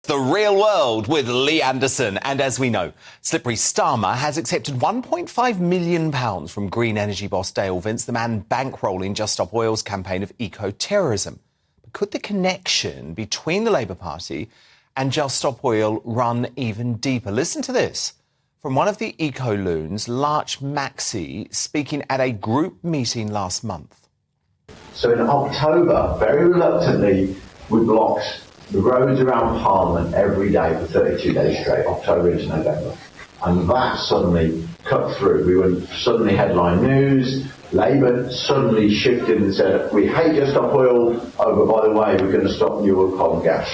The Real World with Lee Anderson. And as we know, Slippery Starmer has accepted £1.5 million from green energy boss Dale Vince, the man bankrolling Just Stop Oil's campaign of eco-terrorism. But could the connection between the Labour Party and Just Stop Oil run even deeper? Listen to this from one of the eco-loons, Larch Maxey, speaking at a group meeting last month. So in October, very reluctantly, we blocked the roads around Parliament every day for 32 days straight, October into November. And that suddenly cut through. We were suddenly headline news. Labour suddenly shifted and said, we hate Just Stop Oil. Oh, but by the way, we're going to stop new oil, coal and gas.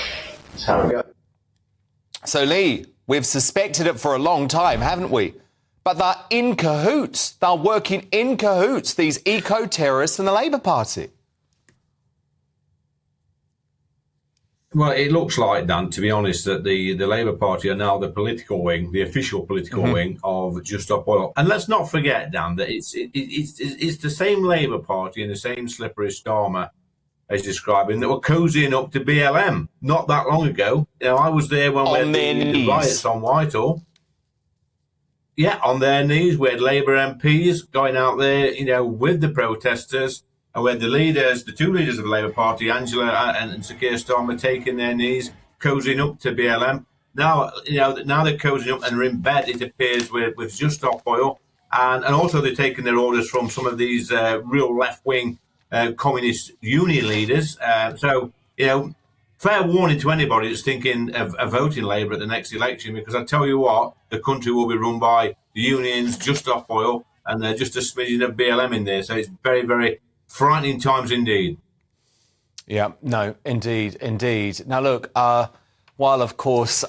That's how it goes. So, Lee, we've suspected it for a long time, haven't we? But they're in cahoots. They're working in cahoots, these eco-terrorists and the Labour Party. Well, it looks like, Dan, to be honest, that the Labour Party are now the political wing, the official political wing of Just Stop Oil. And let's not forget, Dan, that it's the same Labour Party and the same Slippery Starmer as describing that were cozying up to BLM not that long ago. You know, I was there when we had the riots on Whitehall. Yeah, on their knees. We had Labour MPs going out there, you know, with the protesters. And when the two leaders of the Labour Party, Angela and Sir Keir Starmer, taking their knees, cozying up to BLM. Now, you know, now they're cozying up and are in bed, it appears, with Just Stop Oil. And also they're taking their orders from some of these real left-wing communist union leaders. So, you know, fair warning to anybody that's thinking of voting Labour at the next election, because I tell you what, the country will be run by the unions, Just Stop Oil, and they're just a smidgen of BLM in there. So it's very, very frightening times indeed. Yeah, no, indeed. Now, look, while, of course,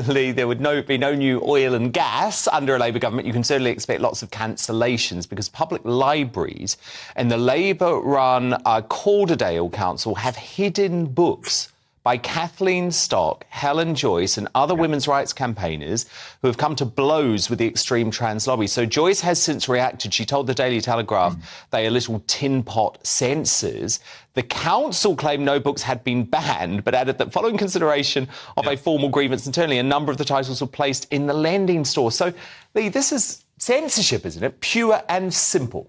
Lee, there would be no new oil and gas under a Labour government, you can certainly expect lots of cancellations because public libraries and the Labour-run Calderdale Council have hidden books by Kathleen Stock, Helen Joyce and other women's rights campaigners who have come to blows with the extreme trans lobby. So Joyce has since reacted. She told the Daily Telegraph they are little tin pot censors. The council claimed no books had been banned, but added that following consideration of a formal grievance internally, a number of the titles were placed in the lending store. So, Lee, this is censorship, isn't it? Pure and simple.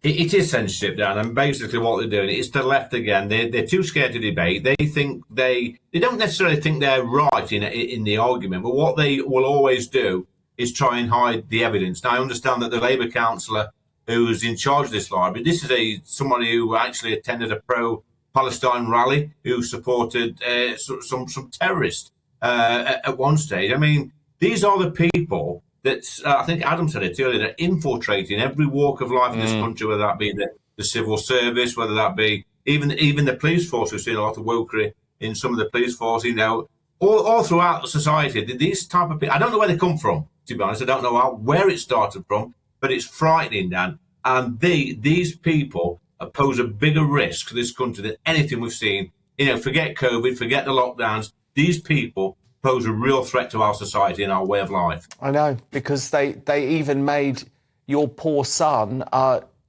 It is censorship, Dan, and basically what they're doing is the left again. They're too scared to debate. They think they don't necessarily think they're right in the argument, but what they will always do is try and hide the evidence. Now, I understand that the Labour councillor who's in charge of this library, this is somebody who actually attended a pro-Palestine rally, who supported some terrorists at one stage. I mean, these are the people that, I think Adam said it earlier, they're infiltrating every walk of life in this country, whether that be the civil service, whether that be even the police force. We've seen a lot of wokery in some of the police force, you know, all throughout society. These type of people, I don't know where they come from, to be honest. I don't know where it started from, but it's frightening, Dan. And these people pose a bigger risk to this country than anything we've seen. You know, forget COVID, forget the lockdowns. These people pose a real threat to our society and our way of life. I know, because they even made your poor son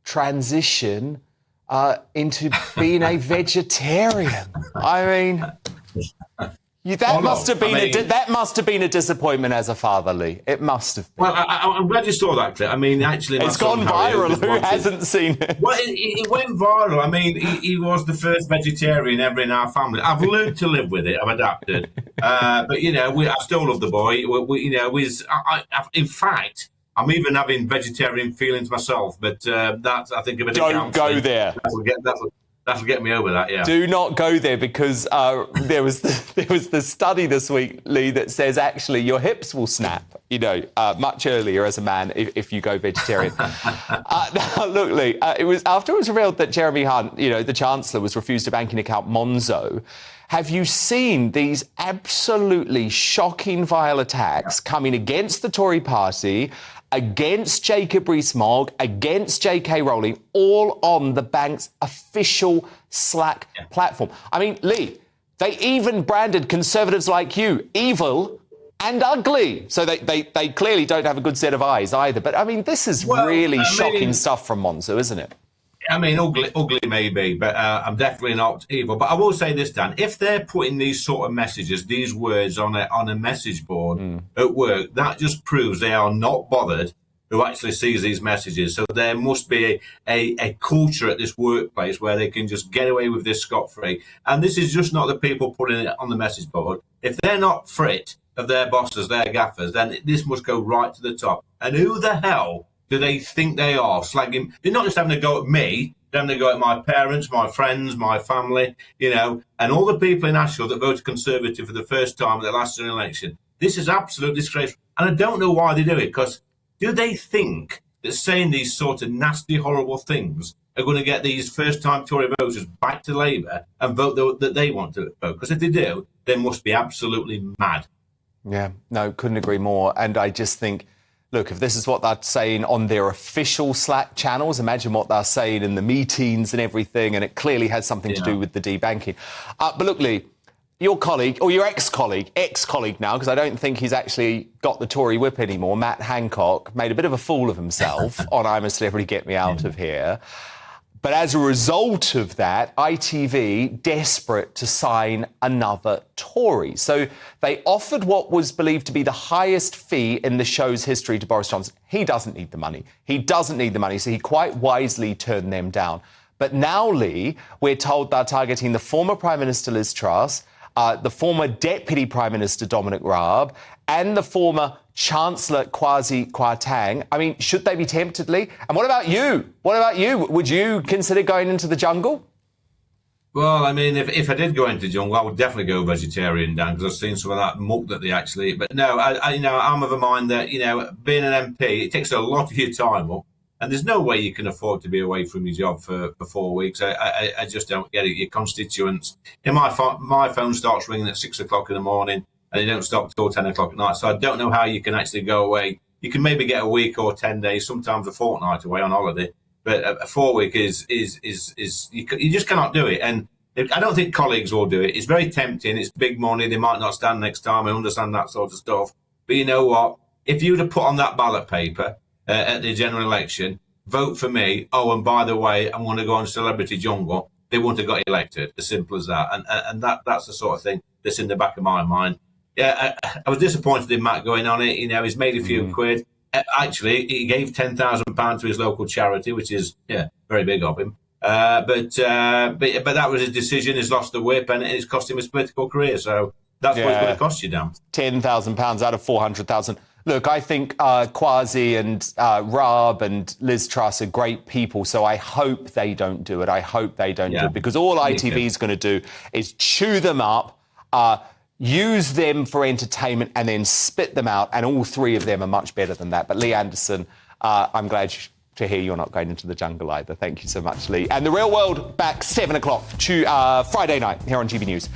transition into being a vegetarian. I mean, that must have been a disappointment as a father, Lee. It must have been. Well, I'm glad you saw that clip. I mean, actually, it's gone viral. Who hasn't seen it? Well, it went viral. I mean, he was the first vegetarian ever in our family. I've learned to live with it. I've adapted. But you know, I still love the boy. You know, in fact, I'm even having vegetarian feelings myself. But that's, I think, don't go there. That'll get me over that, yeah. Do not go there, because there was the study this week, Lee, that says actually your hips will snap, you know, much earlier as a man if you go vegetarian. Now, look, Lee, it was after it was revealed that Jeremy Hunt, you know, the Chancellor, was refused a banking account, Monzo. Have you seen these absolutely shocking, vile attacks coming against the Tory party, against Jacob Rees-Mogg, against J.K. Rowling, all on the bank's official Slack platform? I mean, Lee, they even branded Conservatives like you evil and ugly. So they clearly don't have a good set of eyes either. But, I mean, this is really shocking stuff from Monzo, isn't it? I mean, ugly maybe, but I'm definitely not evil. But I will say this, Dan: if they're putting these sort of messages, these words on a message board at work, that just proves they are not bothered who actually sees these messages. So there must be a culture at this workplace where they can just get away with this scot-free. And this is just not the people putting it on the message board. If they're not frit of their bosses, their gaffers, then this must go right to the top. And who the hell do they think they are slagging? They're not just having a go at me, they're having a go at my parents, my friends, my family, and all the people in Ashfield that voted Conservative for the first time at the last general election. This is absolute disgrace. And I don't know why they do it, because do they think that saying these sort of nasty, horrible things are going to get these first-time Tory voters back to Labour and vote that they want to vote? Because if they do, they must be absolutely mad. Yeah, no, couldn't agree more. And I just think, look, if this is what they're saying on their official Slack channels, imagine what they're saying in the meetings and everything, and it clearly has something to do with the debanking. But look, Lee, your colleague, or your ex-colleague now, because I don't think he's actually got the Tory whip anymore, Matt Hancock, made a bit of a fool of himself on I'm a Celebrity, Get Me Out of Here. But as a result of that, ITV desperate to sign another Tory. So they offered what was believed to be the highest fee in the show's history to Boris Johnson. He doesn't need the money. So he quite wisely turned them down. But now, Lee, we're told they're targeting the former Prime Minister Liz Truss, the former Deputy Prime Minister Dominic Raab, and the former Chancellor Kwasi Kwarteng. I mean, should they be tempted, Lee? And what about you? Would you consider going into the jungle? Well, I mean, if I did go into the jungle, I would definitely go vegetarian, Dan, because I've seen some of that muck that they actually eat. But no, I'm of a mind that, being an MP, it takes a lot of your time up. And there's no way you can afford to be away from your job for 4 weeks. I just don't get it. Your constituents. My phone starts ringing at 6 o'clock in the morning, and they don't stop till 10 o'clock at night. So I don't know how you can actually go away. You can maybe get a week or 10 days, sometimes a fortnight away on holiday. But a 4 week is you just cannot do it. And I don't think colleagues will do it. It's very tempting. It's big money. They might not stand next time. I understand that sort of stuff. But you know what? If you'd have put on that ballot paper at the general election, vote for me. Oh, and by the way, I'm going to go on Celebrity Jungle. They wouldn't have got elected. As simple as that. And that's the sort of thing that's in the back of my mind. Yeah, I was disappointed in Matt going on it. He's made a few quid. Actually, he gave £10,000 to his local charity, which is very big of him. But that was his decision. He's lost the whip, and it's cost him his political career. So that's what it's going to cost you, Dan. £10,000 out of 400,000. Look, I think Kwasi and Raab and Liz Truss are great people, so I hope they don't do it. Because all ITV is going to do is chew them up, use them for entertainment, and then spit them out, and all three of them are much better than that. But Lee Anderson, I'm glad to hear you're not going into the jungle either. Thank you so much, Lee. And The Real World back 7 o'clock Friday night here on GB News.